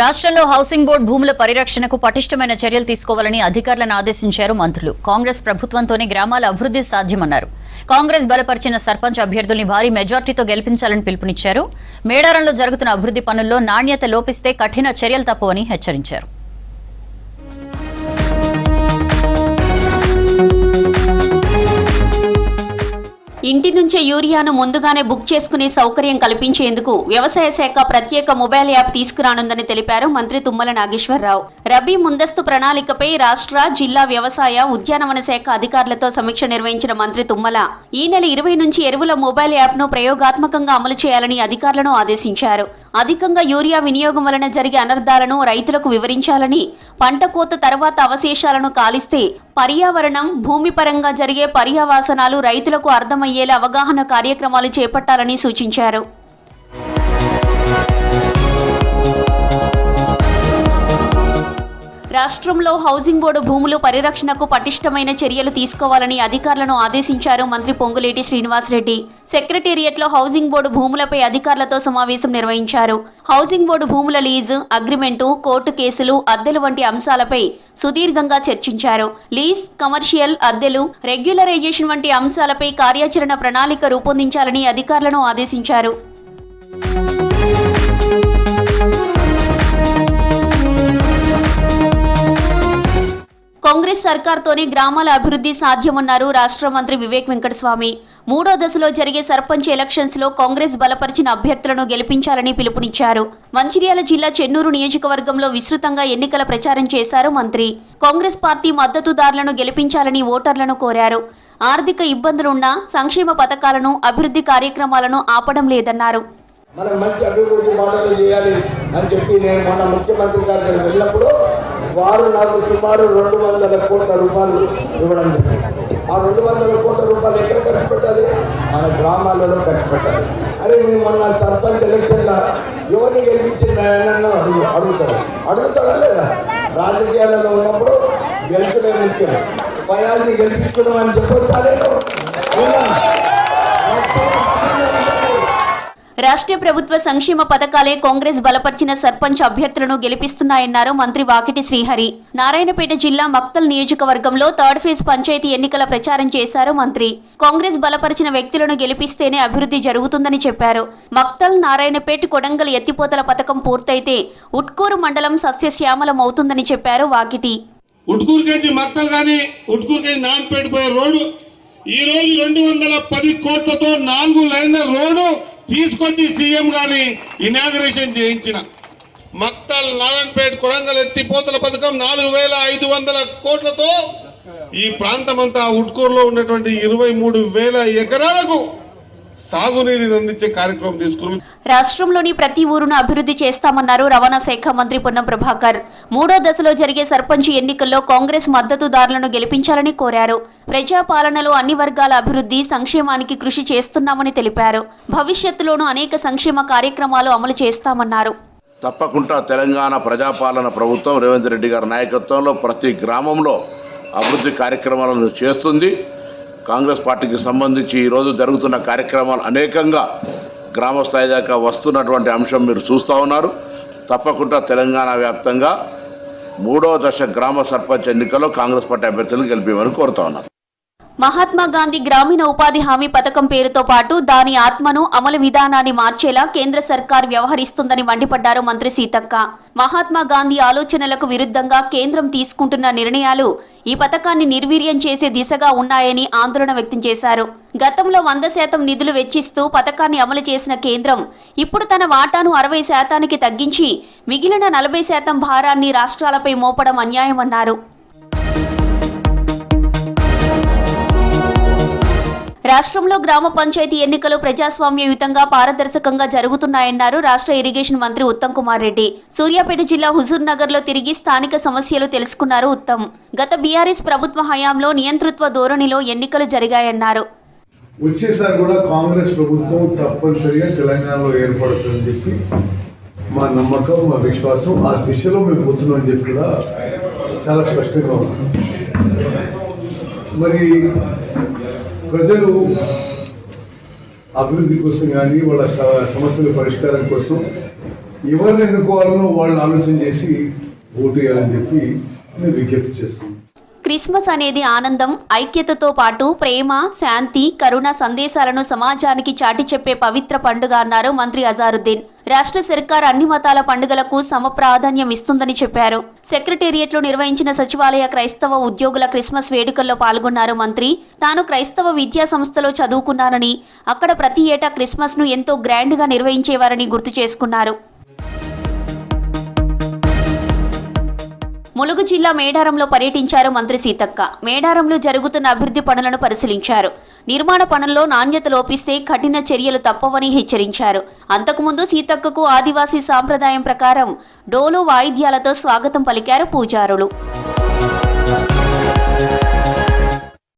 రాష్ట్రంలో housing board భూముల పరిరక్షణకు పటిష్టమైన చర్యలు తీసుకోవాలని అధికారులను ఆదేశించారు మంత్రులు. కాంగ్రెస్ ప్రభుత్వంతోనే గ్రామాల అభివృద్ధి సాధ్యమన్నారు. కాంగ్రెస్ బలపరిచిన సర్పంచ్ అభ్యర్థుల్ని భారీ మెజార్టీతో గెలిపించాలని పిలుపునిచ్చారు. మేడారంలో జరుగుతున్న అభివృద్ధి పనుల్లో నాణ్యత లోపిస్తే కఠిన చర్యలు తప్పవని హెచ్చరించారు. ఇంటి నుంచే యూరియాను ముందుగానే బుక్ చేసుకునే సౌకర్యం కల్పించేందుకు వ్యవసాయ శాఖ ప్రత్యేక మొబైల్ యాప్ తీసుకురానుందని తెలిపారు మంత్రి తుమ్మల నాగేశ్వరరావు. రబీ ముందస్తు ప్రణాళికపై రాష్ట్ర, జిల్లా వ్యవసాయ, ఉద్యానవన శాఖ అధికారులతో సమీక్ష నిర్వహించిన మంత్రి తుమ్మల ఈ నెల 20 నుంచి ఎరువుల మొబైల్ యాప్ను ప్రయోగాత్మకంగా అమలు చేయాలని అధికారులను ఆదేశించారు. అధికంగా యూరియా వినియోగం వలన జరిగే అనర్థాలను రైతులకు వివరించాలని, పంట కోత తర్వాత అవశేషాలను కాలిస్తే పర్యావరణం, భూమి పరంగా జరిగే పర్యావసనాలు రైతులకు అర్థమయ్యేలా అవగాహన కార్యక్రమాలు చేపట్టాలని సూచించారు. రాష్ట్రంలో హౌసింగ్ బోర్డు భూములు పరిరక్షణకు పటిష్టమైన చర్యలు తీసుకోవాలని అధికారులను ఆదేశించారు మంత్రి పొంగులేటి శ్రీనివాసరెడ్డి. సెక్రటేరియట్లో హౌసింగ్ బోర్డు భూములపై అధికారులతో సమావేశం నిర్వహించారు. హౌసింగ్ బోర్డు భూముల లీజు, అగ్రిమెంటు, కోర్టు కేసులు, అద్దెలు వంటి అంశాలపై సుదీర్ఘంగా చర్చించారు. లీజ్, కమర్షియల్, అద్దెలు, రెగ్యులరైజేషన్ వంటి అంశాలపై కార్యాచరణ ప్రణాళిక రూపొందించాలని అధికారులను ఆదేశించారు. కాంగ్రెస్ సర్కార్తోనే గ్రామాల అభివృద్ధి సాధ్యమన్నారు రాష్ట్ర మంత్రి వివేక్ వెంకటస్వామి. 3వ దశలో జరిగే సర్పంచ్ ఎలక్షన్స్ లో కాంగ్రెస్ బలపరిచిన అభ్యర్థులను గెలిపించాలని పిలుపునిచ్చారు. మంచిర్యాల జిల్లా చెన్నూరు నియోజకవర్గంలో విస్తృతంగా ఎన్నికల ప్రచారం చేశారు మంత్రి. కాంగ్రెస్ పార్టీ మద్దతుదారులను గెలిపించాలని ఓటర్లను కోరారు. ఆర్థిక ఇబ్బందులున్నా సంక్షేమ పథకాలను, అభివృద్ధి కార్యక్రమాలను ఆపడం లేదన్నారు. మనం మంచి అభివృద్ధి మాటలు చేయాలి అని చెప్పి నేను మన ముఖ్యమంత్రి గారి దగ్గర వెళ్ళినప్పుడు వారు నాకు సుమారు 200 కోట్ల రూపాయలు ఇవ్వడం జరిగింది. ఆ 200 కోట్ల రూపాయలు ఎక్కడ ఖర్చు పెట్టాలి? మన గ్రామాలలో ఖర్చు పెట్టాలి. అరే మేము మొన్న సర్పంచ్ ఎలక్షన్లో ఎవరిని గెలిపించిందని అడుగుతాడా లేదా? రాజకీయాలలో ఉన్నప్పుడు గెలుచుకునే ముఖ్యం, భయాన్ని గెలిపించడం అని చెప్పొచ్చాలేను. రాష్ట్ర ప్రభుత్వ సంక్షేమ పథకాలే కాంగ్రెస్ బలపరిచిన సర్పంచ్ అభ్యర్థులను గెలిపిస్తున్నాయన్నారు మంత్రి వాకిటి శ్రీహరి. నారాయణపేట జిల్లా మక్తల్ నియోజకవర్గంలో 3rd ఫేజ్ పంచాయతీ ఎన్నికల ప్రచారం చేశారు మంత్రి. కాంగ్రెస్ బలపరిచిన వ్యక్తులను గెలిపిస్తేనే అభివృద్ధి జరుగుతుందని చెప్పారు. మక్తల్, నారాయణపేట, కొడంగల్ ఎత్తిపోతల పథకం పూర్తయితే ఉట్కూరు మండలం సస్యశ్యామలం అవుతుందని చెప్పారు వాకిటి. ఉట్కూరుకేంచి మక్తల్ గాని, ఉట్కూరుకేంచి నారాయణపేట పోయే రోడ్డు ఈ రోజు 210 కోట్లతో 4 లైన్ల రోడ్డు తీసుకొచ్చి సీఎం గాని ఇనాగరేషన్ చేయించిన. మక్తల్, నారాయణపేట, కొడంగల్ ఎత్తిపోతల పథకం 4500 కోట్లతో ఈ ప్రాంతమంతా ఉట్కూరులో ఉన్నటువంటి 23,000 ఎకరాలకు సాగునీరుని అందించే కార్యక్రమం తీసుకున్నాం. రాష్ట్రంలోని ప్రతి ఊరును అభివృద్ధి చేస్తామన్నారు రవాణా శాఖ మంత్రి పొన్నం ప్రభాకర్. 3వ దశలో జరిగే సర్పంచ్ ఎన్నికల్లో కాంగ్రెస్ మద్దతుదారులను గెలిపించాలని కోరారు. ప్రజాపాలనలో అన్ని వర్గాల అభివృద్ధి, సంక్షేమానికి కృషి చేస్తున్నామని తెలిపారు. భవిష్యత్తులోనూ అనేక సంక్షేమ కార్యక్రమాలు అమలు చేస్తామన్నారు. తప్పకుండా తెలంగాణ ప్రజాపాలన ప్రభుత్వం రేవంత్ రెడ్డి గారి నాయకత్వంలో ప్రతి గ్రామంలో అభివృద్ధి కార్యక్రమాలను చేస్తుంది. కాంగ్రెస్ పార్టీకి సంబంధించి ఈరోజు జరుగుతున్న కార్యక్రమాలు అనేకంగా గ్రామ స్థాయి దాకా వస్తున్నటువంటి అంశం మీరు చూస్తూ ఉన్నారు. తప్పకుండా తెలంగాణ వ్యాప్తంగా 3వ దశ గ్రామ సర్పంచ్ ఎన్నికల్లో కాంగ్రెస్ పార్టీ అభ్యర్థులను గెలిపేయమని కోరుతా ఉన్నారు. మహాత్మా గాంధీ గ్రామీణ ఉపాధి హామీ పథకం పేరుతో పాటు దాని ఆత్మను, అమలు విధానాన్ని మార్చేలా కేంద్ర సర్కార్ వ్యవహరిస్తుందని మండిపడ్డారు మంత్రి సీతక్క. మహాత్మా గాంధీ ఆలోచనలకు విరుద్ధంగా కేంద్రం తీసుకుంటున్న నిర్ణయాలు ఈ పథకాన్ని నిర్వీర్యం చేసే దిశగా ఉన్నాయని ఆందోళన వ్యక్తం చేశారు. గతంలో 100% నిధులు వెచ్చిస్తూ పథకాన్ని అమలు చేసిన కేంద్రం ఇప్పుడు తన వాటాను 60%కి తగ్గించి మిగిలిన 40% భారాన్ని రాష్ట్రాలపై మోపడం అన్యాయమన్నారు. రాష్ట్రంలో గ్రామ పంచాయతీ ఎన్నికలు ప్రజాస్వామ్యయుతంగా, పారదర్శకంగా జరుగుతున్నాయన్నారు రాష్ట్ర ఇరిగేషన్ మంత్రి ఉత్తమ్ కుమార్ రెడ్డి. సూర్యాపేట జిల్లా హుజూర్ నగర్ లో తిరిగి స్థానిక సమస్యలు తెలుసుకున్నారు ఉత్తమ్. గత బీఆర్ఎస్ ప్రభుత్వ హయాంలో నియంతృత్వ ధోరణిలో ఎన్నికలు జరిగాయన్నారు. వచ్చేసారి కూడా కాంగ్రెస్ ప్రభుత్వం తప్పనిసరిగా తెలంగాణలో ఏర్పడుతుందని చెప్పి మా నమ్మకం, మా విశ్వాసం. ఆ దిశలో మేము పోతున్నామని చెప్పి కూడా చాలా స్పష్టంగా ఉంది. మరి ప్రజలు అభివృద్ధి కోసం కానీ వాళ్ళ సమస్యల పరిష్కారం కోసం ఎవరిని ఎన్నుకోవాలనో వాళ్ళు ఆలోచన చేసి ఓటు వేయాలని చెప్పి నేను విజ్ఞప్తి చేస్తున్నాను. క్రిస్మస్ అనేది ఆనందం, ఐక్యతతో పాటు ప్రేమ, శాంతి, కరుణ సందేశాలను సమాజానికి చాటి చెప్పే పవిత్ర పండుగ అన్నారు మంత్రి అజారుద్దీన్. రాష్ట్ర సర్కార్ అన్ని మతాల పండుగలకు సమ ప్రాధాన్యం ఇస్తుందని చెప్పారు. సెక్రటేరియట్లో నిర్వహించిన సచివాలయ క్రైస్తవ ఉద్యోగుల క్రిస్మస్ వేడుకల్లో పాల్గొన్నారు మంత్రి. తాను క్రైస్తవ విద్యా సంస్థలో చదువుకున్నానని, అక్కడ ప్రతి ఏటా క్రిస్మస్ ను ఎంతో గ్రాండ్ గా నిర్వహించేవారని గుర్తు చేసుకున్నారు. ములుగు జిల్లా మేడారంలో పర్యటించారు మంత్రి సీతక్క. మేడారంలో జరుగుతున్న అభివృద్ధి పనులను పరిశీలించారు. నిర్మాణ పనుల్లో నాణ్యత లోపిస్తే కఠిన చర్యలు తప్పవని హెచ్చరించారు. అంతకుముందు సీతక్కకు ఆదివాసీ సాంప్రదాయం ప్రకారం డోలు వాయిద్యాలతో స్వాగతం పలికారు పూజారులు.